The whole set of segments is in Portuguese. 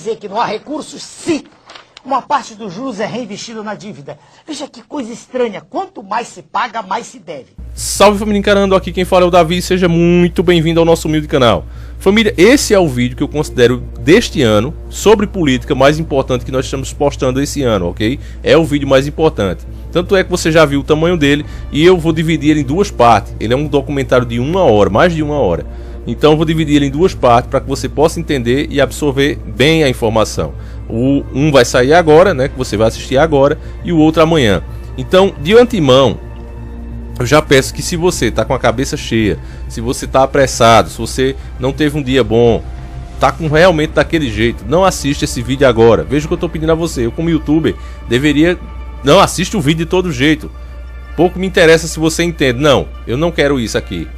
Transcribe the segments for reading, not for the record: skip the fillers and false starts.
dizer que não há recursos se uma parte dos juros é reinvestida na dívida. Veja que coisa estranha, quanto mais se paga, mais se deve. Salve família Encarando, aqui quem fala é o Davi, seja muito bem-vindo ao nosso humilde canal. Família, esse é o vídeo que eu considero deste ano, sobre política, mais importante que nós estamos postando esse ano, ok? É o vídeo mais importante. Tanto é que você já viu o tamanho dele e eu vou dividir ele em duas partes. Ele é um documentário de 1 hora, mais de 1 hora. Então eu vou dividir ele em duas partes para que você possa entender e absorver bem a informação. Um vai sair agora, né, que você vai assistir agora, e o outro amanhã. Então, de antemão, eu já peço que se você está com a cabeça cheia, se você está apressado, se você não teve um dia bom, tá com realmente daquele jeito, não assiste esse vídeo agora. Veja o que eu estou pedindo a você. Eu como youtuber deveria... Não assiste o vídeo de todo jeito. Pouco me interessa se você entende. Não, eu não quero isso aqui.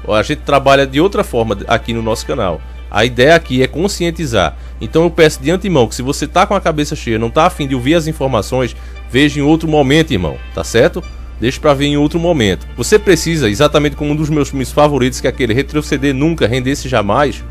A gente trabalha de outra forma aqui no nosso canal. A ideia aqui é conscientizar. Então eu peço de antemão que se você tá com a cabeça cheia, não tá afim de ouvir as informações, veja em outro momento, irmão, tá certo? Deixa pra ver em outro momento. Você precisa, exatamente como um dos meus filmes favoritos, que é aquele Retroceder Nunca, Render-se Jamais,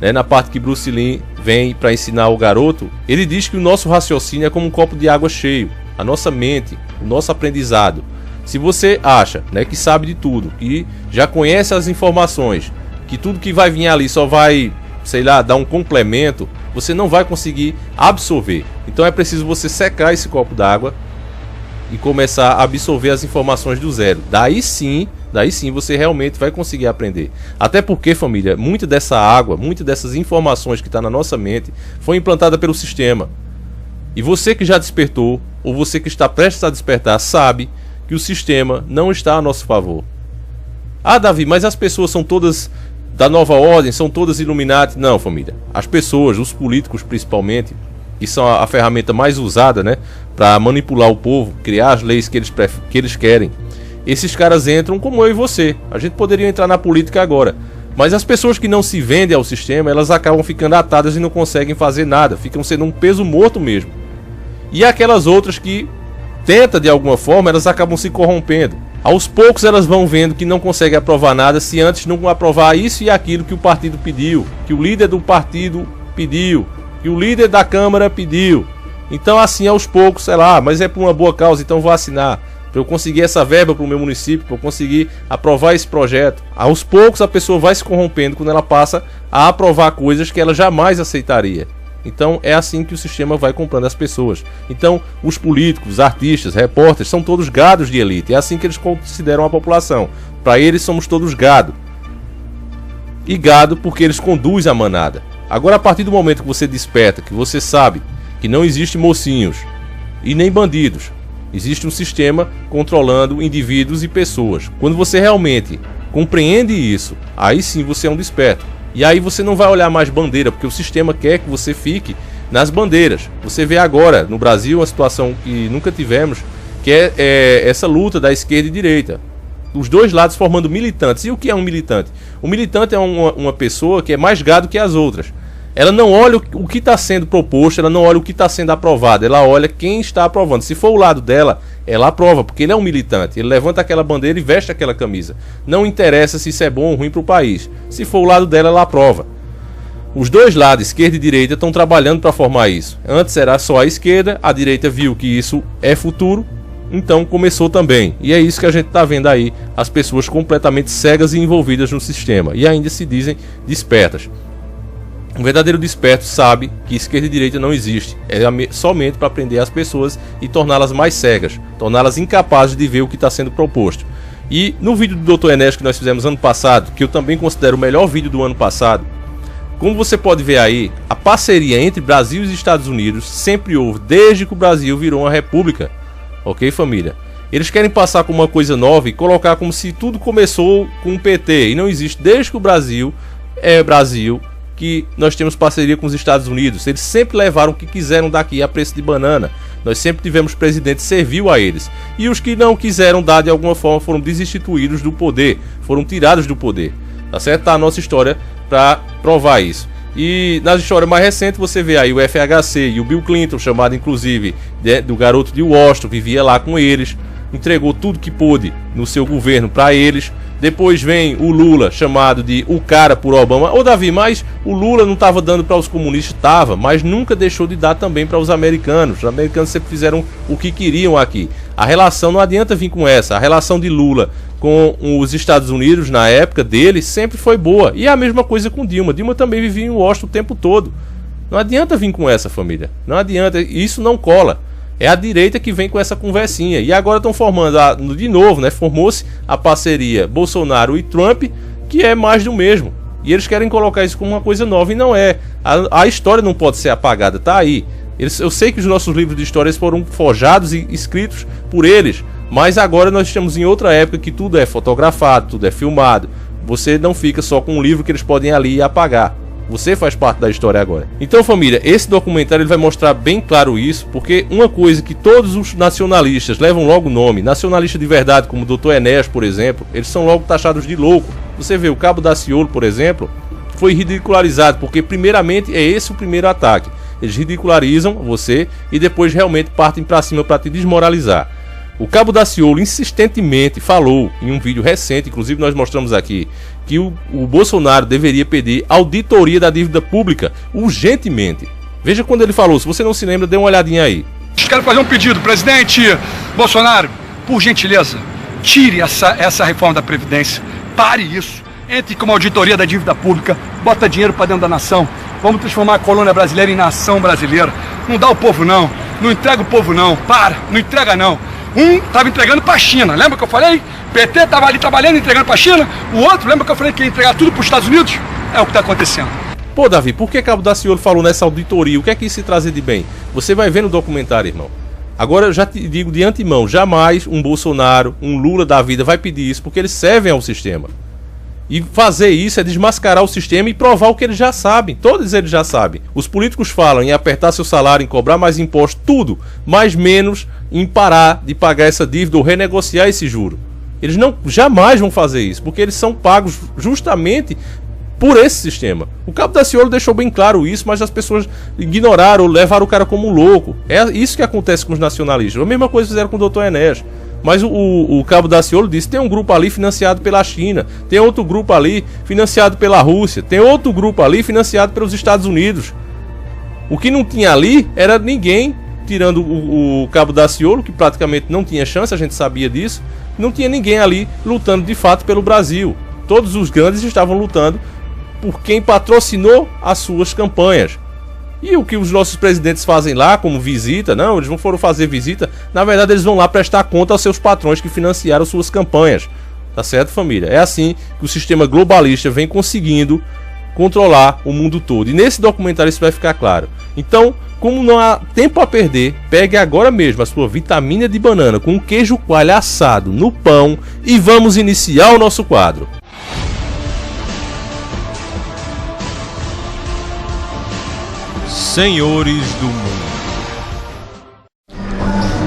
né, na parte que Bruce Lee vem para ensinar o garoto, ele diz que o nosso raciocínio é como um copo de água cheio, a nossa mente, o nosso aprendizado. Se você acha, né, que sabe de tudo, que já conhece as informações, que tudo que vai vir ali só vai, sei lá, dar um complemento, você não vai conseguir absorver. Então é preciso você secar esse copo d'água e começar a absorver as informações do zero. Daí sim você realmente vai conseguir aprender. Até porque, família, muita dessa água, muitas dessas informações que está na nossa mente foi implantada pelo sistema. E você que já despertou, ou você que está prestes a despertar, sabe que o sistema não está a nosso favor. Ah, Davi, mas as pessoas são todas da nova ordem, são todas Illuminati? Não, família. As pessoas, os políticos principalmente, que são a ferramenta mais usada, né, para manipular o povo, criar as leis que eles querem. Esses caras entram como eu e você. A gente poderia entrar na política agora. Mas as pessoas que não se vendem ao sistema, elas acabam ficando atadas e não conseguem fazer nada. Ficam sendo um peso morto mesmo. E aquelas outras que tentam de alguma forma, elas acabam se corrompendo. Aos poucos elas vão vendo que não conseguem aprovar nada se antes não aprovar isso e aquilo que o partido pediu, que o líder do partido pediu, que o líder da Câmara pediu. Então assim aos poucos, sei lá, mas é por uma boa causa, então vou assinar. Para eu conseguir essa verba para o meu município, para eu conseguir aprovar esse projeto. Aos poucos a pessoa vai se corrompendo quando ela passa a aprovar coisas que ela jamais aceitaria. Então é assim que o sistema vai comprando as pessoas. Então os políticos, os artistas, repórteres são todos gados de elite. É assim que eles consideram a população. Para eles somos todos gado. E gado porque eles conduzem a manada. Agora a partir do momento que você desperta, que você sabe que não existe mocinhos e nem bandidos. Existe um sistema controlando indivíduos e pessoas. Quando você realmente compreende isso, aí sim você é um desperto. E aí você não vai olhar mais bandeira, porque o sistema quer que você fique nas bandeiras. Você vê agora no Brasil uma situação que nunca tivemos, que é essa luta da esquerda e direita. Os dois lados formando militantes. E o que é um militante? O militante é uma pessoa que é mais gado que as outras. Ela não olha o que está sendo proposto, ela não olha o que está sendo aprovado, ela olha quem está aprovando. Se for o lado dela, ela aprova, porque ele é um militante. Ele levanta aquela bandeira e veste aquela camisa. Não interessa se isso é bom ou ruim para o país. Se for o lado dela, ela aprova. Os dois lados, esquerda e direita, estão trabalhando para formar isso. Antes era só a esquerda, a direita viu que isso é futuro, então começou também. E é isso que a gente está vendo aí, as pessoas completamente cegas e envolvidas no sistema. E ainda se dizem despertas. Um verdadeiro desperto sabe que esquerda e direita não existe. É somente para prender as pessoas e torná-las mais cegas, torná-las incapazes de ver o que está sendo proposto. E no vídeo do Dr. Enéas que nós fizemos ano passado, que eu também considero o melhor vídeo do ano passado, como você pode ver aí, a parceria entre Brasil e Estados Unidos sempre houve, desde que o Brasil virou uma república. Ok, família? Eles querem passar como uma coisa nova e colocar como se tudo começou com o PT. E não existe, desde que o Brasil é Brasil, que nós temos parceria com os Estados Unidos. Eles sempre levaram o que quiseram daqui a preço de banana. Nós sempre tivemos presidente servil a eles. E os que não quiseram dar de alguma forma foram desinstituídos do poder, foram tirados do poder. Tá certo? Tá a nossa história para provar isso. E na história mais recente você vê aí o FHC e o Bill Clinton, chamado inclusive do garoto de Washington, vivia lá com eles, entregou tudo que pôde no seu governo para eles. Depois vem o Lula, chamado de o cara por Obama. Ô Davi, mas o Lula não estava dando para os comunistas? Estava, mas nunca deixou de dar também para os americanos. Os americanos sempre fizeram o que queriam aqui. A relação, não adianta vir com essa. A relação de Lula com os Estados Unidos, na época dele, sempre foi boa. E a mesma coisa com Dilma. Dilma também vivia em Washington o tempo todo. Não adianta vir com essa, família. Não adianta, isso não cola. É a direita que vem com essa conversinha. E agora estão formando, de novo, né? Formou-se a parceria Bolsonaro e Trump, que é mais do mesmo. E eles querem colocar isso como uma coisa nova, e não é. A história não pode ser apagada, tá aí. Eu sei que os nossos livros de histórias foram forjados e escritos por eles, mas agora nós estamos em outra época que tudo é fotografado, tudo é filmado. Você não fica só com um livro que eles podem ali apagar. Você faz parte da história agora. Então, família, esse documentário ele vai mostrar bem claro isso, porque uma coisa que todos os nacionalistas levam logo o nome, nacionalista de verdade, como o Dr. Enéas, por exemplo, eles são logo taxados de louco. Você vê, o Cabo Daciolo, por exemplo, foi ridicularizado, porque primeiramente é esse o primeiro ataque. Eles ridicularizam você e depois realmente partem para cima para te desmoralizar. O Cabo Daciolo insistentemente falou em um vídeo recente, inclusive nós mostramos aqui, que o Bolsonaro deveria pedir auditoria da dívida pública urgentemente. Veja quando ele falou, se você não se lembra, dê uma olhadinha aí. Quero fazer um pedido, presidente Bolsonaro, por gentileza, tire essa reforma da Previdência, pare isso, entre com uma auditoria da dívida pública, bota dinheiro para dentro da nação, vamos transformar a colônia brasileira em nação brasileira, não dá o povo não entrega o povo não, não entrega não. Um estava entregando para a China, lembra que eu falei? PT estava ali trabalhando, entregando para a China. O outro, lembra que eu falei que ia entregar tudo para os Estados Unidos? É o que está acontecendo. Pô, Davi, por que Cabo Daciolo falou nessa auditoria? O que é que isso se trazer de bem? Você vai ver no documentário, irmão. Agora eu já te digo de antemão, jamais um Bolsonaro, um Lula da vida vai pedir isso, porque eles servem ao sistema. E fazer isso é desmascarar o sistema e provar o que eles já sabem. Todos eles já sabem. Os políticos falam em apertar seu salário, em cobrar mais impostos, tudo, mas menos em parar de pagar essa dívida ou renegociar esse juro. Eles jamais vão fazer isso, porque eles são pagos justamente por esse sistema. O Cabo Daciolo deixou bem claro isso, mas as pessoas ignoraram ou levaram o cara como um louco. É isso que acontece com os nacionalistas. A mesma coisa fizeram com o Dr. Enéas. Mas o Cabo Daciolo disse, tem um grupo ali financiado pela China, tem outro grupo ali financiado pela Rússia, tem outro grupo ali financiado pelos Estados Unidos. O que não tinha ali era ninguém, tirando o Cabo Daciolo, que praticamente não tinha chance, a gente sabia disso, não tinha ninguém ali lutando de fato pelo Brasil. Todos os grandes estavam lutando por quem patrocinou as suas campanhas. E o que os nossos presidentes fazem lá, como visita, não, eles não foram fazer visita, na verdade eles vão lá prestar conta aos seus patrões que financiaram suas campanhas. Tá certo, família? É assim que o sistema globalista vem conseguindo controlar o mundo todo. E nesse documentário isso vai ficar claro. Então, como não há tempo a perder, pegue agora mesmo a sua vitamina de banana com queijo coalho assado no pão e vamos iniciar o nosso quadro. Senhores do mundo.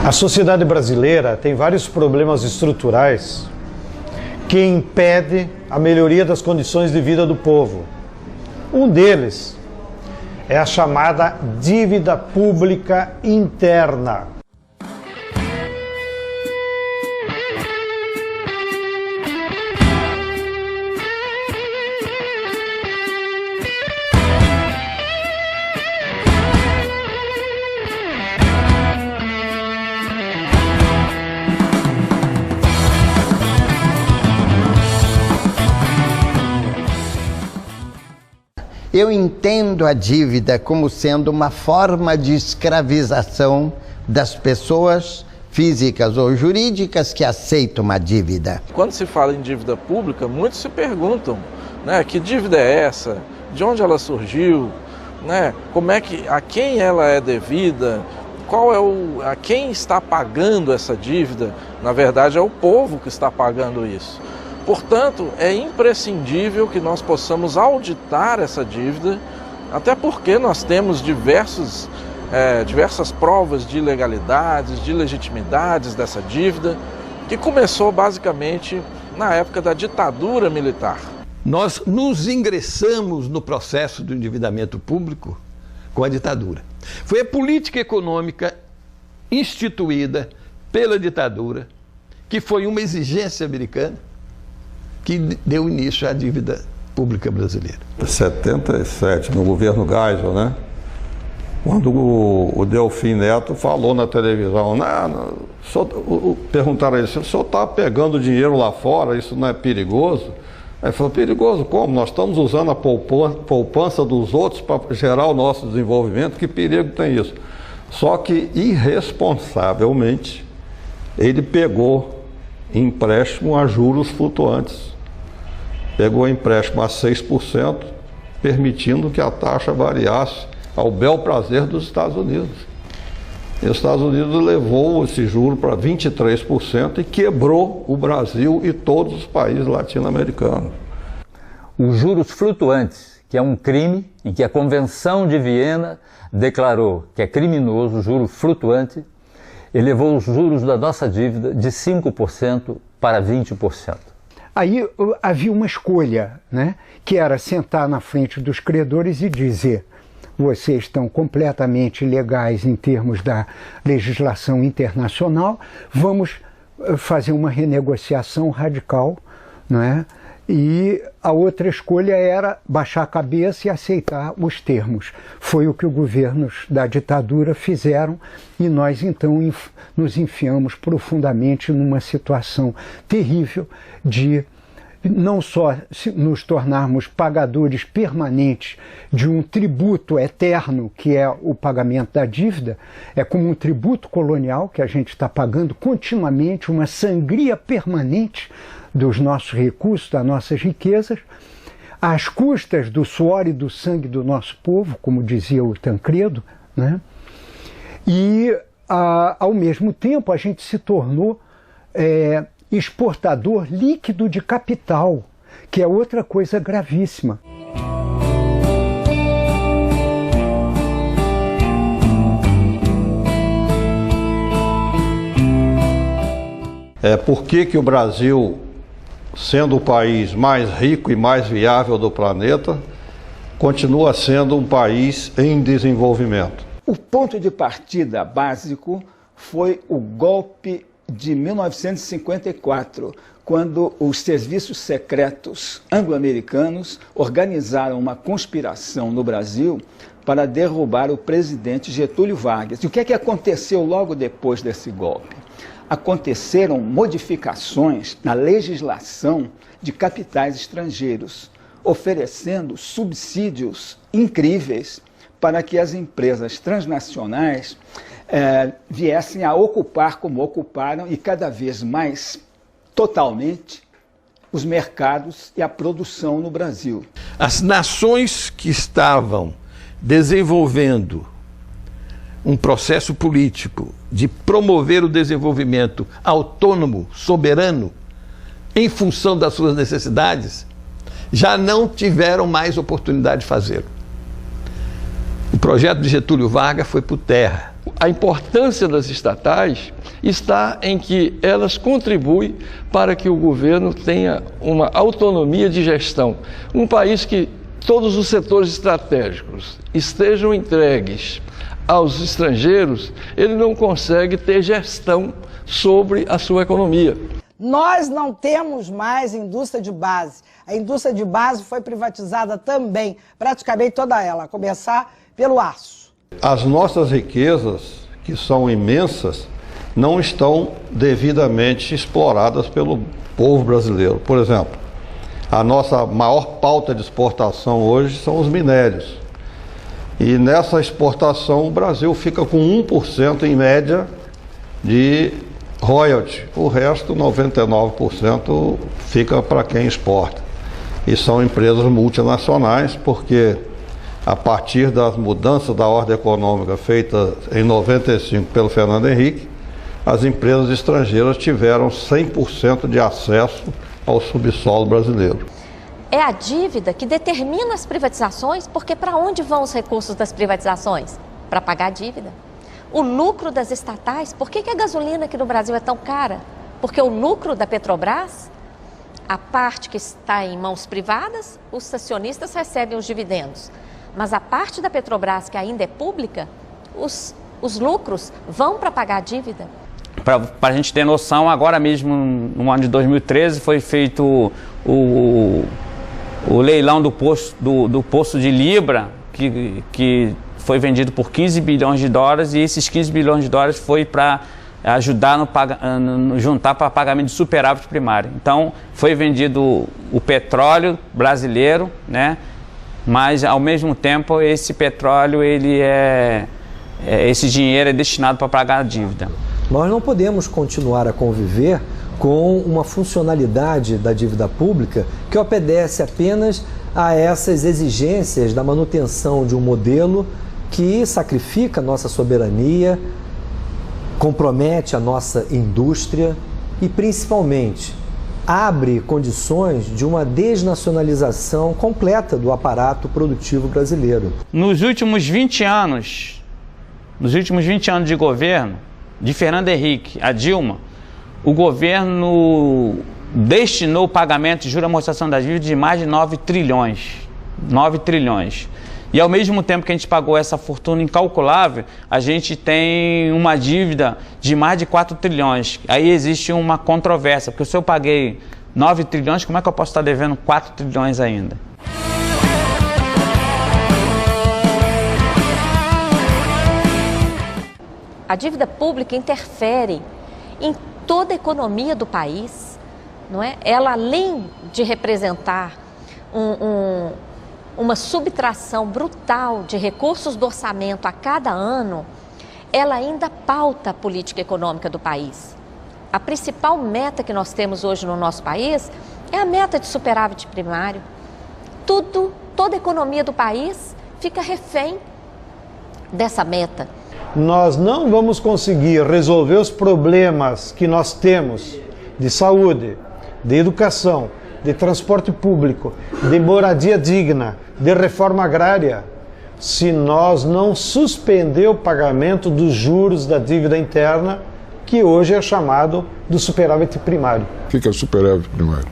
A sociedade brasileira tem vários problemas estruturais que impedem a melhoria das condições de vida do povo. Um deles é a chamada dívida pública interna. Eu entendo a dívida como sendo uma forma de escravização das pessoas físicas ou jurídicas que aceitam uma dívida. Quando se fala em dívida pública, muitos se perguntam, né, que dívida é essa? De onde ela surgiu? Né? A quem ela é devida? A quem está pagando essa dívida? Na verdade, é o povo que está pagando isso. Portanto, é imprescindível que nós possamos auditar essa dívida, até porque nós temos diversas provas de ilegalidades, de legitimidades dessa dívida, que começou basicamente na época da ditadura militar. Nós nos ingressamos no processo do endividamento público com a ditadura. Foi a política econômica instituída pela ditadura, que foi uma exigência americana, que deu início à dívida pública brasileira. 77, no governo Geisel, né? Quando o Delfim Neto falou na televisão, perguntaram a ele, se o senhor está pegando dinheiro lá fora, isso não é perigoso? Aí ele falou, perigoso como? Nós estamos usando a poupança dos outros para gerar o nosso desenvolvimento, que perigo tem isso? Só que, irresponsavelmente, ele pegou empréstimo a juros flutuantes. Pegou empréstimo a 6%, permitindo que a taxa variasse ao bel prazer dos Estados Unidos. E os Estados Unidos levou esse juro para 23% e quebrou o Brasil e todos os países latino-americanos. Os juros flutuantes, que é um crime em que a Convenção de Viena declarou que é criminoso o juro flutuante, elevou os juros da nossa dívida de 5% para 20%. Aí havia uma escolha, né, que era sentar na frente dos credores e dizer: vocês estão completamente ilegais em termos da legislação internacional, vamos fazer uma renegociação radical, não é? E a outra escolha era baixar a cabeça e aceitar os termos. Foi o que os governos da ditadura fizeram e nós então nos enfiamos profundamente numa situação terrível de não só nos tornarmos pagadores permanentes de um tributo eterno, que é o pagamento da dívida, é como um tributo colonial que a gente está pagando continuamente, uma sangria permanente dos nossos recursos, das nossas riquezas, às custas do suor e do sangue do nosso povo, como dizia o Tancredo, né? E, ao mesmo tempo, a gente se tornou exportador líquido de capital, que é outra coisa gravíssima. Por que o Brasil, sendo o país mais rico e mais viável do planeta, continua sendo um país em desenvolvimento? O ponto de partida básico foi o golpe de 1954, quando os serviços secretos anglo-americanos organizaram uma conspiração no Brasil para derrubar o presidente Getúlio Vargas. E o que é que aconteceu logo depois desse golpe? Aconteceram modificações na legislação de capitais estrangeiros, oferecendo subsídios incríveis para que as empresas transnacionais viessem a ocupar como ocuparam e cada vez mais totalmente os mercados e a produção no Brasil. As nações que estavam desenvolvendo um processo político de promover o desenvolvimento autônomo, soberano, em função das suas necessidades, já não tiveram mais oportunidade de fazê-lo. O projeto de Getúlio Vargas foi por terra. A importância das estatais está em que elas contribuem para que o governo tenha uma autonomia de gestão. Um país que todos os setores estratégicos estejam entregues aos estrangeiros, ele não consegue ter gestão sobre a sua economia. Nós não temos mais indústria de base. A indústria de base foi privatizada também, praticamente toda ela, a começar pelo aço. As nossas riquezas, que são imensas, não estão devidamente exploradas pelo povo brasileiro. Por exemplo, a nossa maior pauta de exportação hoje são os minérios. E nessa exportação o Brasil fica com 1% em média de royalty. O resto, 99%, fica para quem exporta. E são empresas multinacionais, porque a partir das mudanças da ordem econômica feitas em 95 pelo Fernando Henrique, as empresas estrangeiras tiveram 100% de acesso ao subsolo brasileiro. É a dívida que determina as privatizações, porque para onde vão os recursos das privatizações? Para pagar a dívida. O lucro das estatais, por que a gasolina aqui no Brasil é tão cara? Porque o lucro da Petrobras, a parte que está em mãos privadas, os acionistas recebem os dividendos. Mas a parte da Petrobras que ainda é pública, os lucros vão para pagar a dívida. Para a gente ter noção, agora mesmo, no ano de 2013, foi feito o leilão do poço de Libra, que foi vendido por 15 bilhões de dólares, e esses 15 bilhões de dólares foi para ajudar juntar para pagamento de superávit primário. Então, foi vendido o petróleo brasileiro, né? Mas, ao mesmo tempo, esse petróleo, esse dinheiro é destinado para pagar a dívida. Nós não podemos continuar a conviver com uma funcionalidade da dívida pública que obedece apenas a essas exigências da manutenção de um modelo que sacrifica a nossa soberania, compromete a nossa indústria e, principalmente, abre condições de uma desnacionalização completa do aparato produtivo brasileiro. Nos últimos 20 anos de governo, de Fernando Henrique a Dilma, o governo destinou o pagamento de juros e amortização da dívida de mais de 9 trilhões. 9 trilhões. E ao mesmo tempo que a gente pagou essa fortuna incalculável, a gente tem uma dívida de mais de 4 trilhões. Aí existe uma controvérsia, porque se eu paguei 9 trilhões, como é que eu posso estar devendo 4 trilhões ainda? A dívida pública interfere em toda a economia do país, não é? Ela, além de representar uma subtração brutal de recursos do orçamento a cada ano, ela ainda pauta a política econômica do país. A principal meta que nós temos hoje no nosso país é a meta de superávit primário. Toda a economia do país fica refém dessa meta. Nós não vamos conseguir resolver os problemas que nós temos de saúde, de educação, de transporte público, de moradia digna, de reforma agrária, se nós não suspender o pagamento dos juros da dívida interna, que hoje é chamado do superávit primário. O que é o superávit primário?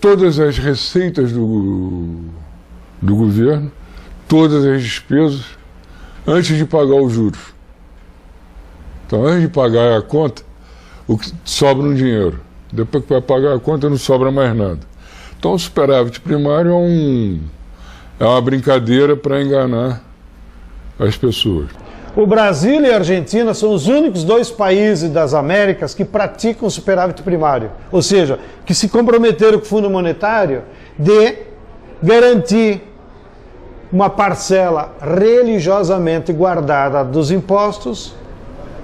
Todas as receitas do governo, todas as despesas, antes de pagar os juros. Então, antes de pagar a conta, o que sobra um dinheiro. Depois que vai pagar a conta, não sobra mais nada. Então, o superávit primário é uma brincadeira para enganar as pessoas. O Brasil e a Argentina são os únicos dois países das Américas que praticam superávit primário. Ou seja, que se comprometeram com o Fundo Monetário de garantir uma parcela religiosamente guardada dos impostos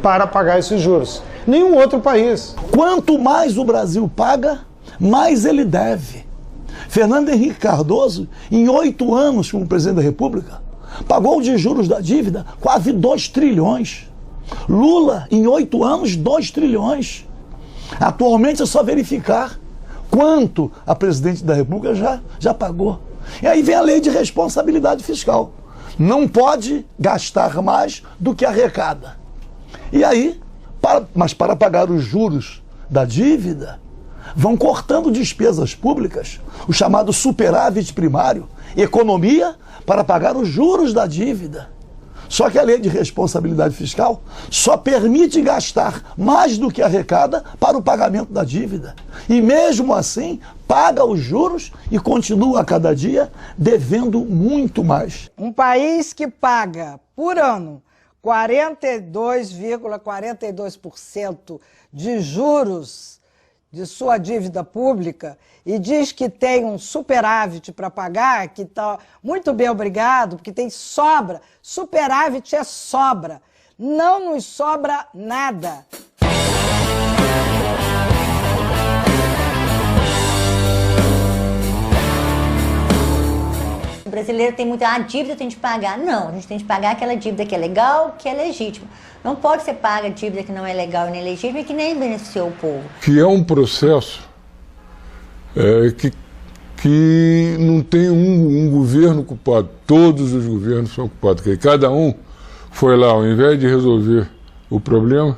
para pagar esses juros. Nenhum outro país. Quanto mais o Brasil paga, mais ele deve. Fernando Henrique Cardoso, em 8 anos como presidente da República, pagou de juros da dívida quase 2 trilhões. Lula, em 8 anos, 2 trilhões. Atualmente é só verificar quanto a presidente da República já pagou. E aí vem a lei de responsabilidade fiscal. Não pode gastar mais do que arrecada. E aí, mas para pagar os juros da dívida, vão cortando despesas públicas, o chamado superávit primário, economia para pagar os juros da dívida. Só que a lei de responsabilidade fiscal só permite gastar mais do que arrecada para o pagamento da dívida. E mesmo assim, paga os juros e continua a cada dia devendo muito mais. Um país que paga por ano 42,42% de juros de sua dívida pública e diz que tem um superávit para pagar, que está muito bem obrigado, porque tem sobra. Superávit é sobra. Não nos sobra nada. O brasileiro tem muita dívida, tem de pagar. Não, a gente tem de pagar aquela dívida que é legal, que é legítima. Não pode ser paga dívida que não é legal e nem legítima e que nem beneficiou o povo. Que é um processo que não tem um governo culpado. Todos os governos são culpados. Porque cada um foi lá, ao invés de resolver o problema,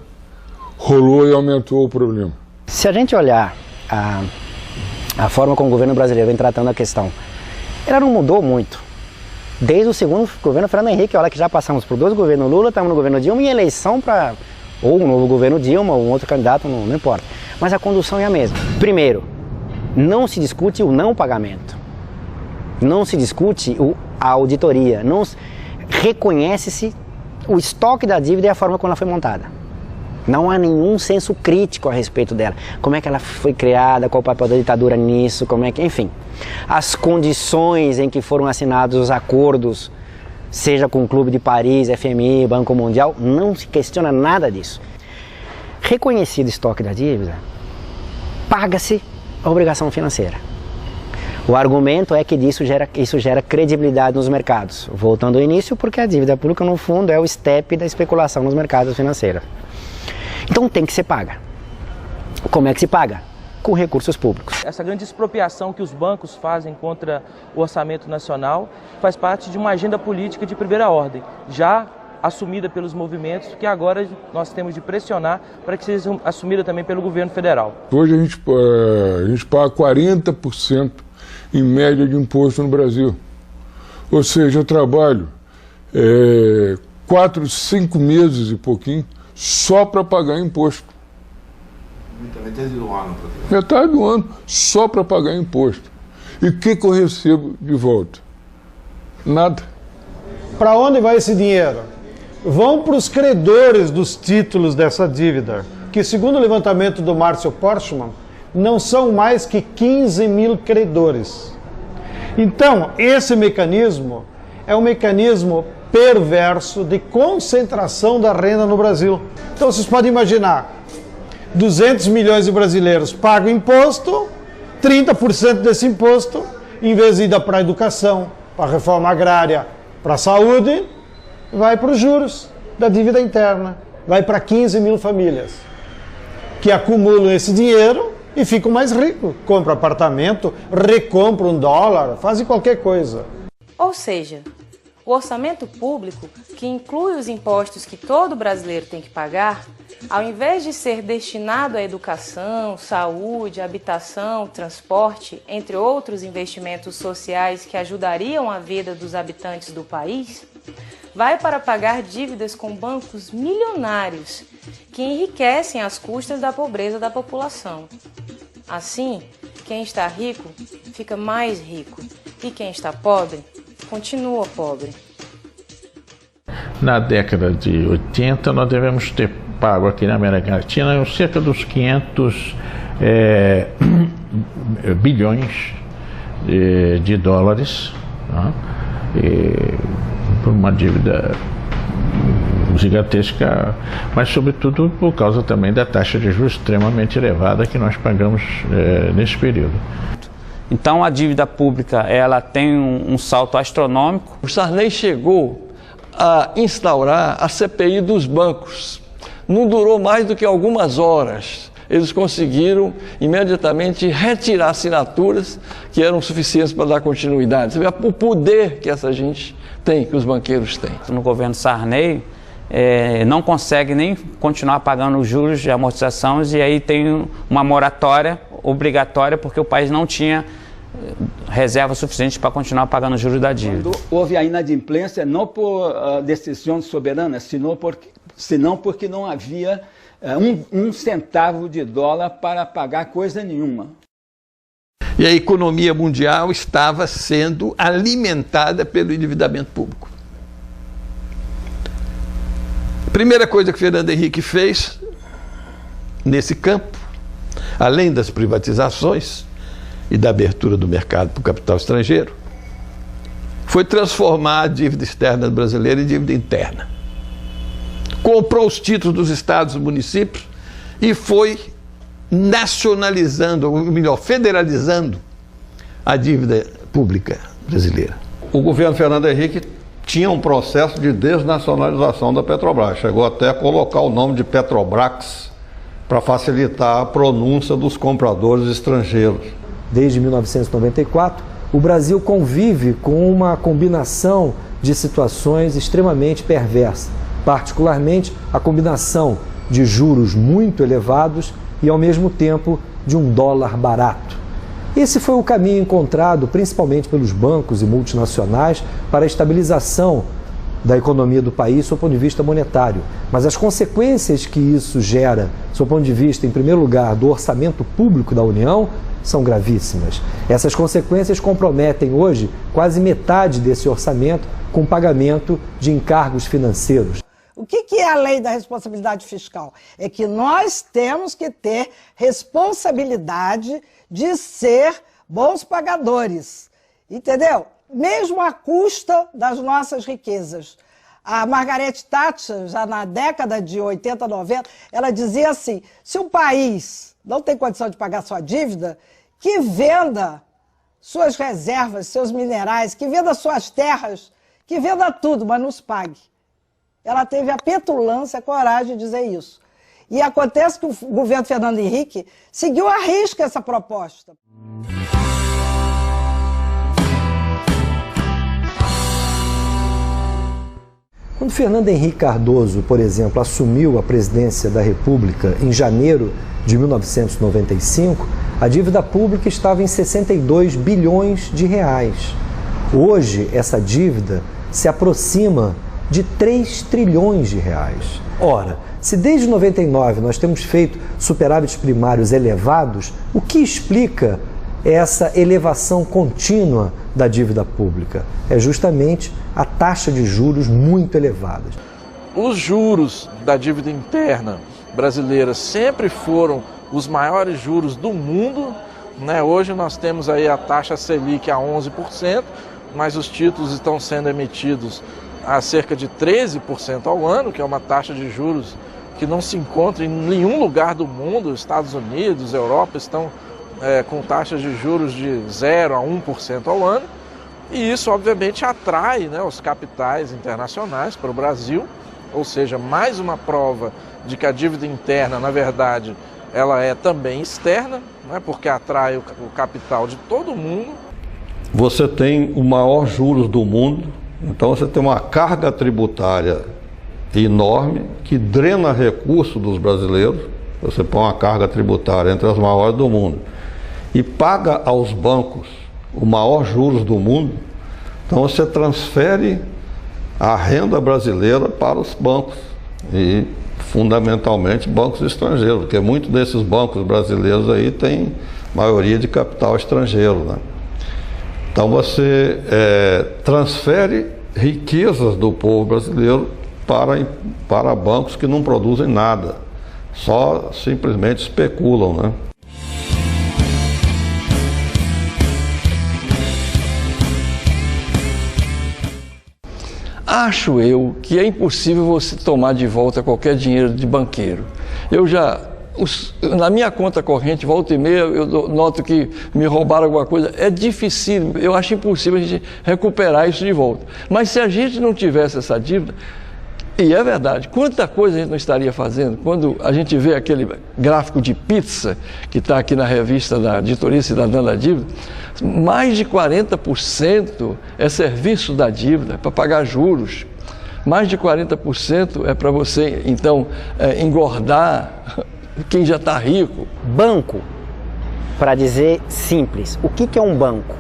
rolou e aumentou o problema. Se a gente olhar a forma como o governo brasileiro vem tratando a questão, ela não mudou muito. Desde o segundo governo Fernando Henrique, olha que já passamos por 2 governos Lula, estamos no governo Dilma, em eleição para Ou um novo governo Dilma, ou um outro candidato, não importa. Mas a condução é a mesma. Primeiro, não se discute o não pagamento. Não se discute a auditoria. Não reconhece-se o estoque da dívida e a forma como ela foi montada. Não há nenhum senso crítico a respeito dela. Como é que ela foi criada, qual o papel da ditadura nisso, como é que... Enfim, as condições em que foram assinados os acordos, seja com o Clube de Paris, FMI, Banco Mundial, não se questiona nada disso. Reconhecido o estoque da dívida, paga-se a obrigação financeira. O argumento é que isso gera credibilidade nos mercados. Voltando ao início, porque a dívida pública, no fundo, é o step da especulação nos mercados financeiros. Então tem que ser paga. Como é que se paga? Com recursos públicos. Essa grande expropriação que os bancos fazem contra o orçamento nacional faz parte de uma agenda política de primeira ordem, já assumida pelos movimentos, que agora nós temos de pressionar para que seja assumida também pelo governo federal. Hoje a gente paga 40% em média de imposto no Brasil. Ou seja, eu trabalho 4, 5 meses e pouquinho só para pagar imposto. Metade do ano. Metade do ano só para pagar imposto. E o que eu recebo de volta? Nada. Para onde vai esse dinheiro? Vão para os credores dos títulos dessa dívida, que segundo o levantamento do Márcio Porchman, não são mais que 15 mil credores. Então, esse mecanismo é um mecanismo perverso de concentração da renda no Brasil. Então, vocês podem imaginar, 200 milhões de brasileiros pagam imposto, 30% desse imposto, em vez de ir para a educação, para a reforma agrária, para a saúde, vai para os juros da dívida interna, vai para 15 mil famílias, que acumulam esse dinheiro e ficam mais ricos. Compram apartamento, recompram dólar, fazem qualquer coisa. Ou seja, o orçamento público, que inclui os impostos que todo brasileiro tem que pagar, ao invés de ser destinado à educação, saúde, habitação, transporte, entre outros investimentos sociais que ajudariam a vida dos habitantes do país, vai para pagar dívidas com bancos milionários que enriquecem às custas da pobreza da população. Assim, quem está rico fica mais rico e quem está pobre continua pobre. Na década de 80, nós devemos ter pago aqui na América Latina cerca dos 500 bilhões de dólares, né? Por uma dívida gigantesca, mas sobretudo por causa também da taxa de juros extremamente elevada que nós pagamos nesse período. Então a dívida pública ela tem um salto astronômico. O Sarney chegou a instaurar a CPI dos bancos. Não durou mais do que algumas horas. Eles conseguiram imediatamente retirar assinaturas que eram suficientes para dar continuidade. Você vê o poder que essa gente tem, que os banqueiros têm. No governo Sarney, não consegue nem continuar pagando os juros de amortizações e aí tem uma moratória obrigatória porque o país não tinha reserva suficiente para continuar pagando os juros da dívida. Quando houve a inadimplência, não por decisão soberana, senão porque não havia um centavo de dólar para pagar coisa nenhuma. E a economia mundial estava sendo alimentada pelo endividamento público. A primeira coisa que Fernando Henrique fez nesse campo, além das privatizações e da abertura do mercado para o capital estrangeiro, foi transformar a dívida externa brasileira em dívida interna. Comprou os títulos dos estados e municípios e foi nacionalizando, ou melhor, federalizando a dívida pública brasileira. O governo Fernando Henrique tinha um processo de desnacionalização da Petrobras. Chegou até a colocar o nome de Petrobrax para facilitar a pronúncia dos compradores estrangeiros. Desde 1994, o Brasil convive com uma combinação de situações extremamente perversas, particularmente a combinação de juros muito elevados e, ao mesmo tempo, de um dólar barato. Esse foi o caminho encontrado principalmente pelos bancos e multinacionais para a estabilização da economia do país, do ponto de vista monetário. Mas as consequências que isso gera, do ponto de vista, em primeiro lugar, do orçamento público da União, são gravíssimas. Essas consequências comprometem hoje quase metade desse orçamento com pagamento de encargos financeiros. O que é a lei da responsabilidade fiscal? É que nós temos que ter responsabilidade de ser bons pagadores, entendeu? Mesmo à custa das nossas riquezas. A Margaret Thatcher, já na década de 80, 90, ela dizia assim, se um país não tem condição de pagar sua dívida, que venda suas reservas, seus minerais, que venda suas terras, que venda tudo, mas nos pague. Ela teve a petulância, a coragem de dizer isso. E acontece que o governo Fernando Henrique seguiu à risca essa proposta. Quando Fernando Henrique Cardoso, por exemplo, assumiu a presidência da República em janeiro de 1995, a dívida pública estava em 62 bilhões de reais. Hoje, essa dívida se aproxima de 3 trilhões de reais. Ora, se desde 99 nós temos feito superávites primários elevados, o que explica essa elevação contínua da dívida pública? É justamente a taxa de juros muito elevada. Os juros da dívida interna brasileira sempre foram os maiores juros do mundo, né? Hoje nós temos aí a taxa Selic a 11%, mas os títulos estão sendo emitidos a cerca de 13% ao ano, que é uma taxa de juros que não se encontra em nenhum lugar do mundo. Estados Unidos, Europa estão com taxas de juros de 0 a 1% ao ano, e isso obviamente atrai, né, os capitais internacionais para o Brasil, ou seja, mais uma prova de que a dívida interna, na verdade, ela é também externa, né, porque atrai o capital de todo mundo. Você tem o maior juros do mundo, então você tem uma carga tributária enorme que drena recursos dos brasileiros. Você põe uma carga tributária entre as maiores do mundo e paga aos bancos o maior juros do mundo, então você transfere a renda brasileira para os bancos, e fundamentalmente bancos estrangeiros, porque muitos desses bancos brasileiros aí têm maioria de capital estrangeiro, né? Então você transfere riquezas do povo brasileiro para bancos que não produzem nada, só simplesmente especulam, né? Acho eu que é impossível você tomar de volta qualquer dinheiro de banqueiro. Na minha conta corrente, volta e meia, eu noto que me roubaram alguma coisa. É difícil, eu acho impossível a gente recuperar isso de volta. Mas se a gente não tivesse essa dívida, e é verdade, quanta coisa a gente não estaria fazendo? Quando a gente vê aquele gráfico de pizza que está aqui na revista da Editoria Cidadã da Dívida, mais de 40% é serviço da dívida, para pagar juros. Mais de 40% é para você, então, engordar quem já está rico. Banco, para dizer simples, o que é um banco?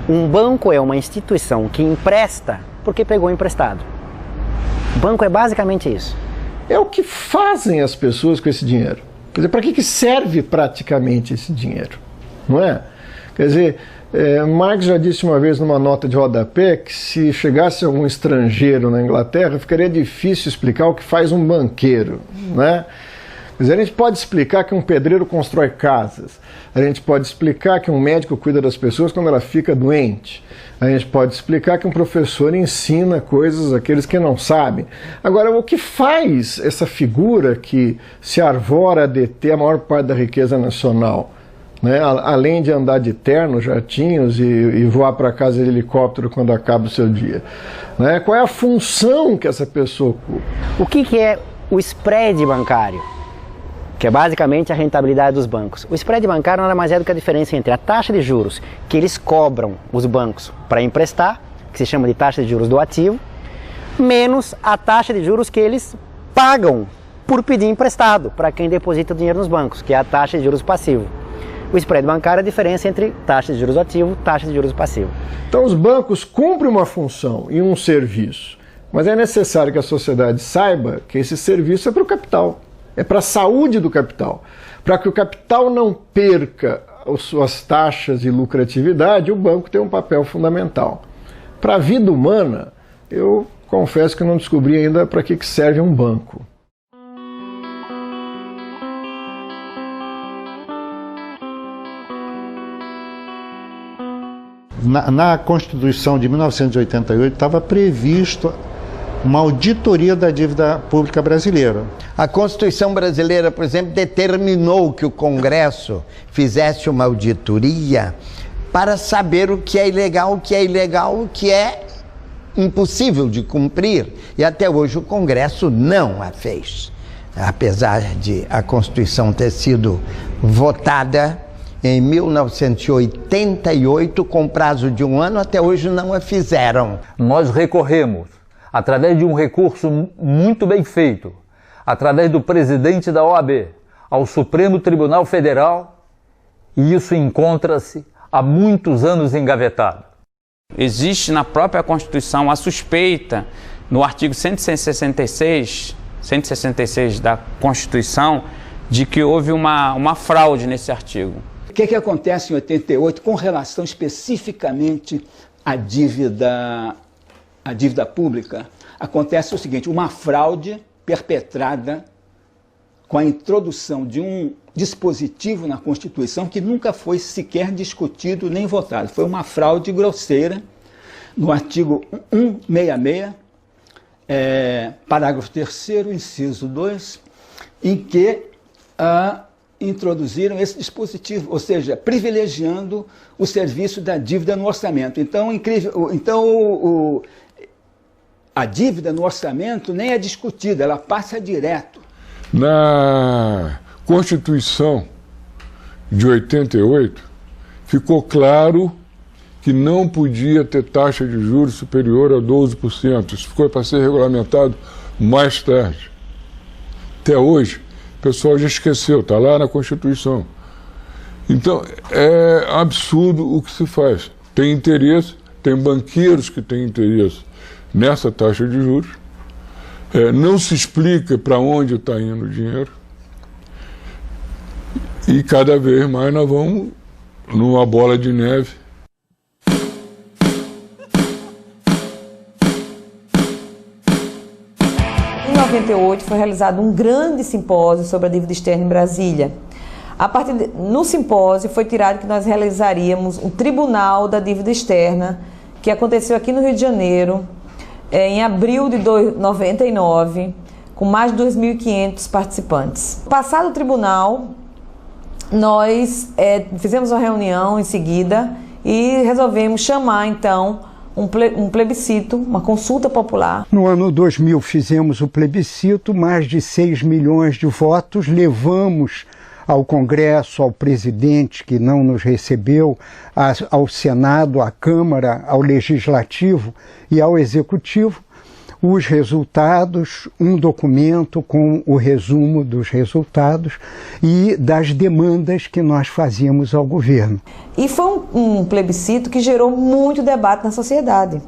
Um banco é uma instituição que empresta porque pegou emprestado. Banco é basicamente isso. É o que fazem as pessoas com esse dinheiro. Quer dizer, para que serve praticamente esse dinheiro? Não é? Quer dizer, Marx já disse uma vez numa nota de rodapé que se chegasse algum estrangeiro na Inglaterra, ficaria difícil explicar o que faz um banqueiro, né? Quer dizer, a gente pode explicar que um pedreiro constrói casas, a gente pode explicar que um médico cuida das pessoas quando ela fica doente, a gente pode explicar que um professor ensina coisas àqueles que não sabem. Agora, o que faz essa figura que se arvora a deter a maior parte da riqueza nacional, né? Além de andar de terno, jatinhos e voar para casa de helicóptero quando acaba o seu dia, né? Qual é a função que essa pessoa ocupa? O que é o spread bancário? Que é basicamente a rentabilidade dos bancos. O spread bancário nada mais é do que a diferença entre a taxa de juros que eles cobram os bancos para emprestar, que se chama de taxa de juros do ativo, menos a taxa de juros que eles pagam por pedir emprestado para quem deposita o dinheiro nos bancos, que é a taxa de juros passivo. O spread bancário é a diferença entre taxa de juros ativo e taxa de juros passivo. Então os bancos cumprem uma função e um serviço, Mas é necessário que a sociedade saiba que esse serviço é para o capital, é para a saúde do capital. Para que o capital não perca as suas taxas de lucratividade, o banco tem um papel fundamental. Para a vida humana, eu confesso que não descobri ainda para que serve um banco. Na Constituição de 1988 estava previsto uma auditoria da dívida pública brasileira. A Constituição brasileira, por exemplo, determinou que o Congresso fizesse uma auditoria para saber o que é ilegal, o que é ilegal, o que é impossível de cumprir. E até hoje o Congresso não a fez. Apesar de a Constituição ter sido votada em 1988, com prazo de 1 ano, até hoje não a fizeram. Nós recorremos, através de um recurso muito bem feito, através do presidente da OAB, ao Supremo Tribunal Federal, e isso encontra-se há muitos anos engavetado. Existe na própria Constituição a suspeita, no artigo 166 da Constituição, de que houve uma fraude nesse artigo. O que acontece em 88 com relação especificamente à dívida pública? Acontece o seguinte: uma fraude perpetrada com a introdução de um dispositivo na Constituição que nunca foi sequer discutido nem votado. Foi uma fraude grosseira no artigo 166, parágrafo 3º, inciso 2, em que introduziram esse dispositivo, ou seja, privilegiando o serviço da dívida no orçamento. Então, a dívida no orçamento nem é discutida, ela passa direto. Na Constituição de 88, ficou claro que não podia ter taxa de juros superior a 12%. Isso ficou para ser regulamentado mais tarde. Até hoje, o pessoal já esqueceu, está lá na Constituição. Então, é absurdo o que se faz. Tem interesse, tem banqueiros que têm interesse nessa taxa de juros, não se explica para onde está indo o dinheiro, e cada vez mais nós vamos numa bola de neve. Em 98 foi realizado um grande simpósio sobre a dívida externa em Brasília. No simpósio foi tirado que nós realizaríamos um tribunal da dívida externa, que aconteceu aqui no Rio de Janeiro, em abril de 99, com mais de 2.500 participantes. Passado o tribunal, nós fizemos uma reunião em seguida e resolvemos chamar, então, um plebiscito, uma consulta popular. No ano 2000 fizemos o plebiscito, mais de 6 milhões de votos, levamos ao Congresso, ao presidente que não nos recebeu, ao Senado, à Câmara, ao Legislativo e ao Executivo, os resultados, um documento com o resumo dos resultados e das demandas que nós fazíamos ao governo. E foi um plebiscito que gerou muito debate na sociedade.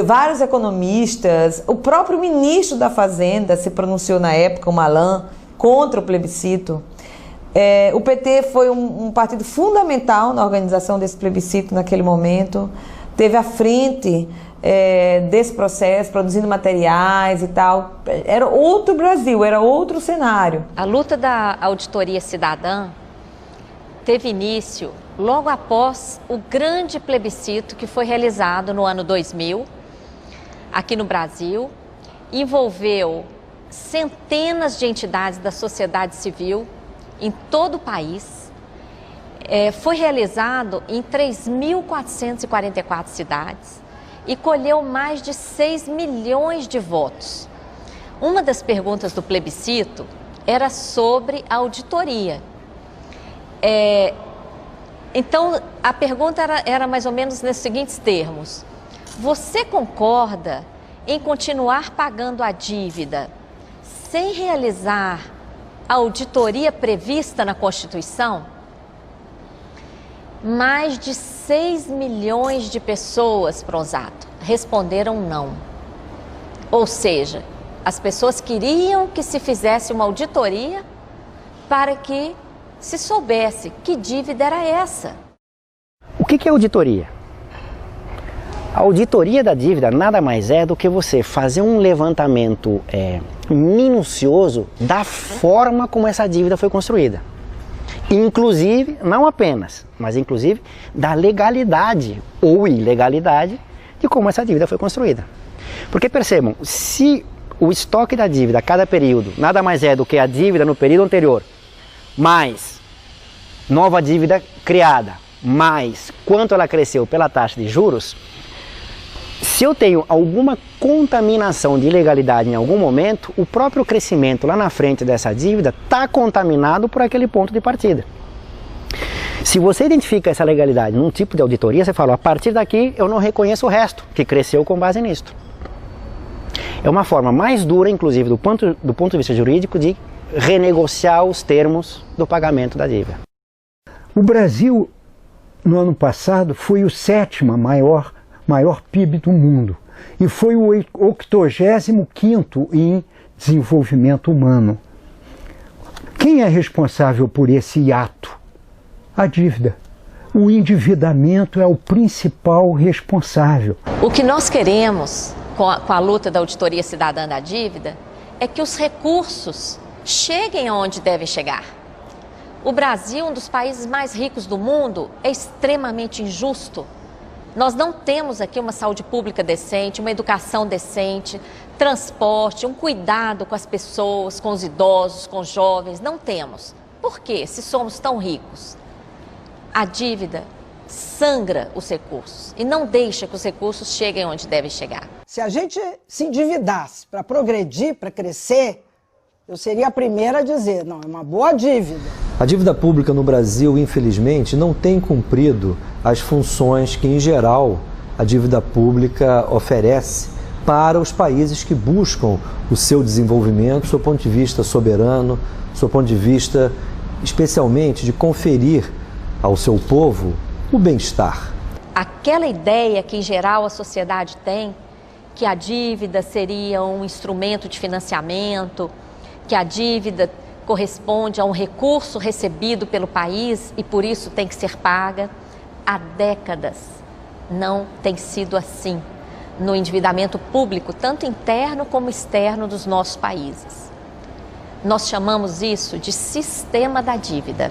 Vários economistas, o próprio ministro da Fazenda se pronunciou na época, o Malan, contra o plebiscito. O PT foi um partido fundamental na organização desse plebiscito naquele momento, teve à frente desse processo, produzindo materiais e tal. Era outro Brasil, era outro cenário. A luta da auditoria cidadã teve início logo após o grande plebiscito que foi realizado no ano 2000, aqui no Brasil, envolveu centenas de entidades da sociedade civil em todo o país. Foi realizado em 3.444 cidades e colheu mais de 6 milhões de votos. Uma das perguntas do plebiscito era sobre a auditoria. Então, a pergunta era mais ou menos nesses seguintes termos: você concorda em continuar pagando a dívida sem realizar a auditoria prevista na Constituição? Mais de 6 milhões de pessoas, Pronzato, responderam não. Ou seja, as pessoas queriam que se fizesse uma auditoria para que se soubesse que dívida era essa. O que é auditoria? A auditoria da dívida nada mais é do que você fazer um levantamento minucioso da forma como essa dívida foi construída. Inclusive, não apenas, mas inclusive da legalidade ou ilegalidade de como essa dívida foi construída. Porque percebam, se o estoque da dívida a cada período nada mais é do que a dívida no período anterior, mais nova dívida criada, mais quanto ela cresceu pela taxa de juros, se eu tenho alguma contaminação de ilegalidade em algum momento, o próprio crescimento lá na frente dessa dívida está contaminado por aquele ponto de partida. Se você identifica essa legalidade num tipo de auditoria, você fala, a partir daqui eu não reconheço o resto, que cresceu com base nisto. É uma forma mais dura, inclusive do ponto de vista jurídico, de renegociar os termos do pagamento da dívida. O Brasil, no ano passado, foi o 7º maior PIB do mundo e foi o 85º em desenvolvimento humano. Quem é responsável por esse hiato? A dívida. O endividamento é o principal responsável. O que nós queremos com a luta da auditoria cidadã da dívida é que os recursos cheguem aonde devem chegar. O Brasil, um dos países mais ricos do mundo, é extremamente injusto. Nós não temos aqui uma saúde pública decente, uma educação decente, transporte, um cuidado com as pessoas, com os idosos, com os jovens. Não temos. Por quê? Se somos tão ricos. A dívida sangra os recursos e não deixa que os recursos cheguem onde devem chegar. Se a gente se endividasse para progredir, para crescer, eu seria a primeira a dizer, não, é uma boa dívida. A dívida pública no Brasil, infelizmente, não tem cumprido as funções que, em geral, a dívida pública oferece para os países que buscam o seu desenvolvimento, do seu ponto de vista soberano, do seu ponto de vista, especialmente, de conferir ao seu povo o bem-estar. Aquela ideia que, em geral, a sociedade tem, que a dívida seria um instrumento de financiamento, que a dívida corresponde a um recurso recebido pelo país e por isso tem que ser paga, há décadas não tem sido assim no endividamento público, tanto interno como externo dos nossos países. Nós chamamos isso de sistema da dívida.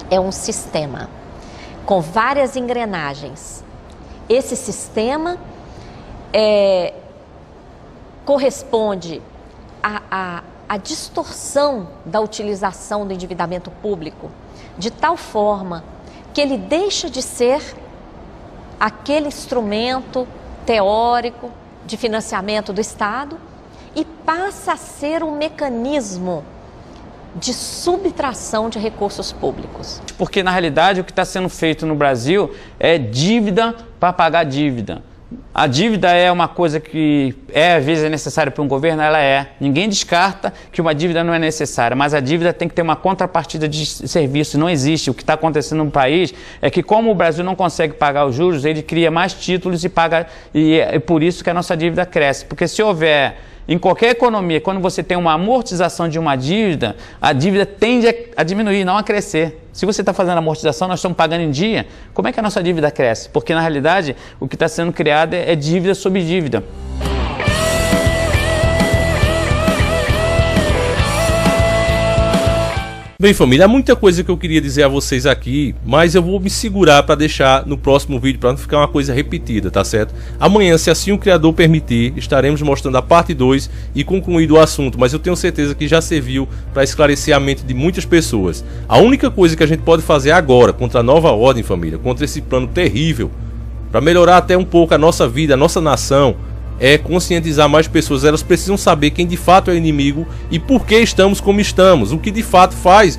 É um sistema com várias engrenagens. Esse sistema corresponde a distorção da utilização do endividamento público, de tal forma que ele deixa de ser aquele instrumento teórico de financiamento do Estado e passa a ser um mecanismo de subtração de recursos públicos. Porque, na realidade, o que está sendo feito no Brasil é dívida para pagar dívida. A dívida é uma coisa que às vezes é necessária para um governo, ela é. Ninguém descarta que uma dívida não é necessária, mas a dívida tem que ter uma contrapartida de serviço, não existe. O que está acontecendo no país é que, como o Brasil não consegue pagar os juros, ele cria mais títulos e paga, e é por isso que a nossa dívida cresce. Porque se houver, em qualquer economia, quando você tem uma amortização de uma dívida, a dívida tende a diminuir, não a crescer. Se você está fazendo amortização, nós estamos pagando em dia, como é que a nossa dívida cresce? Porque, na realidade, o que está sendo criado é dívida sobre dívida. Bem, família, há muita coisa que eu queria dizer a vocês aqui, mas eu vou me segurar para deixar no próximo vídeo, para não ficar uma coisa repetida, tá certo? Amanhã, se assim o criador permitir, estaremos mostrando a parte 2 e concluído o assunto, mas eu tenho certeza que já serviu para esclarecer a mente de muitas pessoas. A única coisa que a gente pode fazer agora contra a nova ordem, família, contra esse plano terrível, para melhorar até um pouco a nossa vida, a nossa nação, é conscientizar mais pessoas. Elas precisam saber quem de fato é o inimigo e por que estamos como estamos, o que de fato faz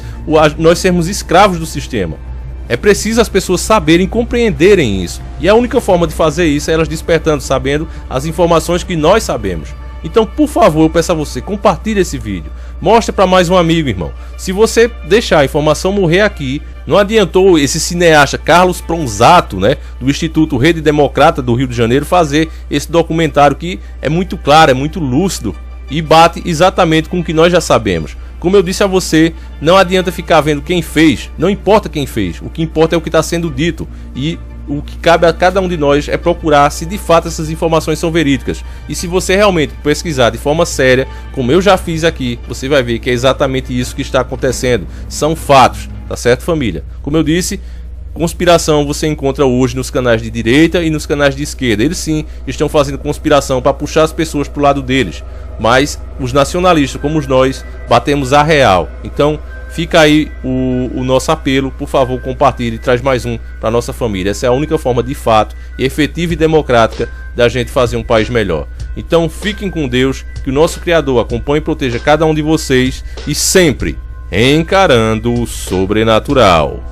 nós sermos escravos do sistema. É preciso as pessoas saberem e compreenderem isso, e a única forma de fazer isso é elas despertando, sabendo as informações que nós sabemos. Então, por favor, eu peço a você, compartilhe esse vídeo, mostre para mais um amigo, irmão. Se você deixar a informação morrer aqui, Não adiantou esse cineasta Carlos Pronzato, né, do Instituto Rede Democrata do Rio de Janeiro, fazer esse documentário que é muito claro, é muito lúcido e bate exatamente com o que nós já sabemos. Como eu disse a você, não adianta ficar vendo quem fez, não importa quem fez, o que importa é o que está sendo dito, e o que cabe a cada um de nós é procurar se de fato essas informações são verídicas. E se você realmente pesquisar de forma séria, como eu já fiz aqui, você vai ver que é exatamente isso que está acontecendo, são fatos, tá certo, família? Como eu disse, conspiração você encontra hoje nos canais de direita e nos canais de esquerda. Eles sim estão fazendo conspiração para puxar as pessoas para o lado deles, mas os nacionalistas como nós batemos a real. Então fica aí o nosso apelo, por favor, compartilhe e traz mais um para nossa família. Essa é a única forma de fato, efetiva e democrática da gente fazer um país melhor. Então fiquem com Deus, que o nosso Criador acompanhe e proteja cada um de vocês e sempre encarando o sobrenatural.